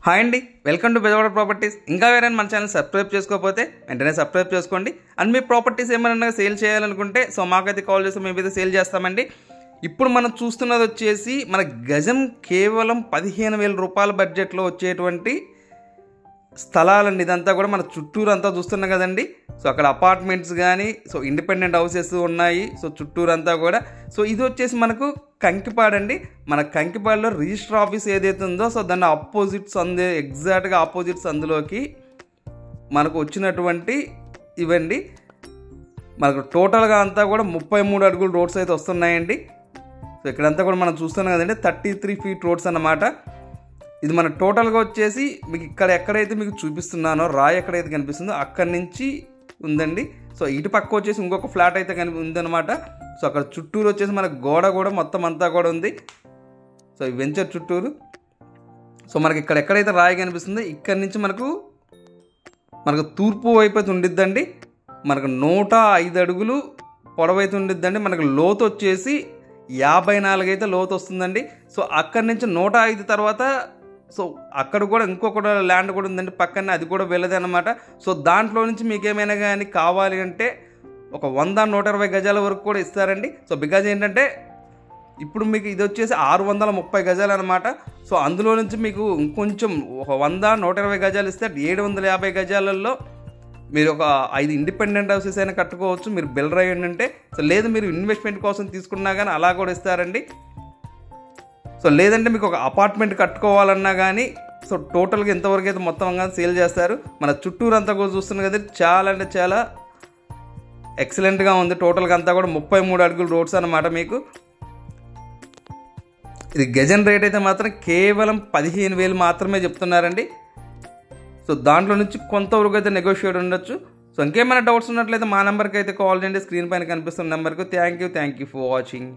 Hi అండి, welcome to Bezawada properties. ఇంకా ఎవరైనా మన ఛానల్ సబ్స్క్రైబ్ చేసుకోకపోతే వెంటనే సబ్స్క్రైబ్ చేసుకోండి. అండ్ మీ ప్రాపర్టీస్ ఏమైనా సేల్ చేయాలనుకుంటే మాకైతే కాల్ చేస్తే మేమైతే సేల్ చేస్తామండి. ఇప్పుడు మనం చూస్తున్నది వచ్చేసి మన గజం కేవలం 15,000 రూపాయల బడ్జెట్లో వచ్చేటువంటి స్థలాలండి. ఇదంతా కూడా మన చుట్టూరు అంతా చూస్తున్నాం కదండి. అక్కడ అపార్ట్మెంట్స్ కానీ ఇండిపెండెంట్ హౌసెస్ ఉన్నాయి. చుట్టూరు అంతా కూడా ఇది వచ్చేసి మనకు కంకిపాడండి. మన కంకిపాడులో రిజిస్టర్ ఆఫీస్ ఏదైతే ఉందో దాన్ని ఆపోజిట్స్ ఎగ్జాక్ట్గా ఆపోజిట్స్ అందులోకి మనకు వచ్చినటువంటి ఇవండి. మనకు టోటల్గా అంతా కూడా 33 అడుగులు రోడ్స్ అయితే వస్తున్నాయండి. ఇక్కడంతా కూడా మనం చూస్తున్నాం కదండి, 33 ఫీట్ రోడ్స్ అన్నమాట. ఇది మన టోటల్గా వచ్చేసి మీకు ఇక్కడ ఎక్కడైతే మీకు చూపిస్తున్నానో రాయి ఎక్కడైతే కనిపిస్తుందో అక్కడి నుంచి ఉందండి. ఇటు పక్క వచ్చేసి ఇంకొక ఫ్లాట్ అయితే ఉందన్నమాట. అక్కడ చుట్టూరు వచ్చేసి మన గోడ కూడా మొత్తం అంతా కూడా ఉంది. ఈ వెంచర్ చుట్టూరు మనకి ఇక్కడ ఎక్కడైతే రాయి కనిపిస్తుందో ఇక్కడి నుంచి మనకు తూర్పు వైపు అయితే ఉండిద్దండి. మనకు 105 అడుగులు పొడవైతే ఉండిద్దండి. మనకు లోతు వచ్చేసి 54 అయితే లోతు వస్తుందండి. అక్కడి నుంచి 105 తర్వాత అక్కడ కూడా ఇంకొక ల్యాండ్ కూడా ఉందండి పక్కనే, అది కూడా వెళ్ళదు అనమాట. దాంట్లో నుంచి మీకు ఏమైనా కానీ కావాలి అంటే ఒక 100-120 గజాల వరకు కూడా ఇస్తారండి. బికాజ్ ఏంటంటే ఇప్పుడు మీకు ఇది వచ్చేసి 630 గజాలు అనమాట. అందులో నుంచి మీకు ఇంకొంచెం ఒక 100-120 గజాలు ఇస్తే 750 గజాలలో మీరు ఒక 5 ఇండిపెండెంట్ హౌసెస్ అయినా కట్టుకోవచ్చు. మీరు బిల్డర్ అయ్యండి అంటే లేదు మీరు ఇన్వెస్ట్మెంట్ కోసం తీసుకున్నా కానీ అలా కూడా ఇస్తారండి. లేదంటే మీకు ఒక అపార్ట్మెంట్ కట్టుకోవాలన్నా కానీ టోటల్గా ఎంతవరకు అయితే మొత్తం కానీ సేల్ చేస్తారు. మన చుట్టూరు అంతా కూడా చూస్తున్నాం కదా, చాలా అంటే చాలా ఎక్సలెంట్గా ఉంది. టోటల్గా అంతా కూడా 33 అడుగులు రోడ్స్ అన్నమాట. మీకు ఇది గజం రేట్ అయితే మాత్రం కేవలం 15,000 మాత్రమే చెప్తున్నారండి. దాంట్లో నుంచి కొంతవరకు అయితే నెగోషియేట్ ఉండొచ్చు. ఇంకేమైనా డౌట్స్ ఉన్నట్లయితే మా నెంబర్కి అయితే కాల్ చేయండి. స్క్రీన్ పైన కనిపిస్తున్న నెంబర్కి. Thank you for watching.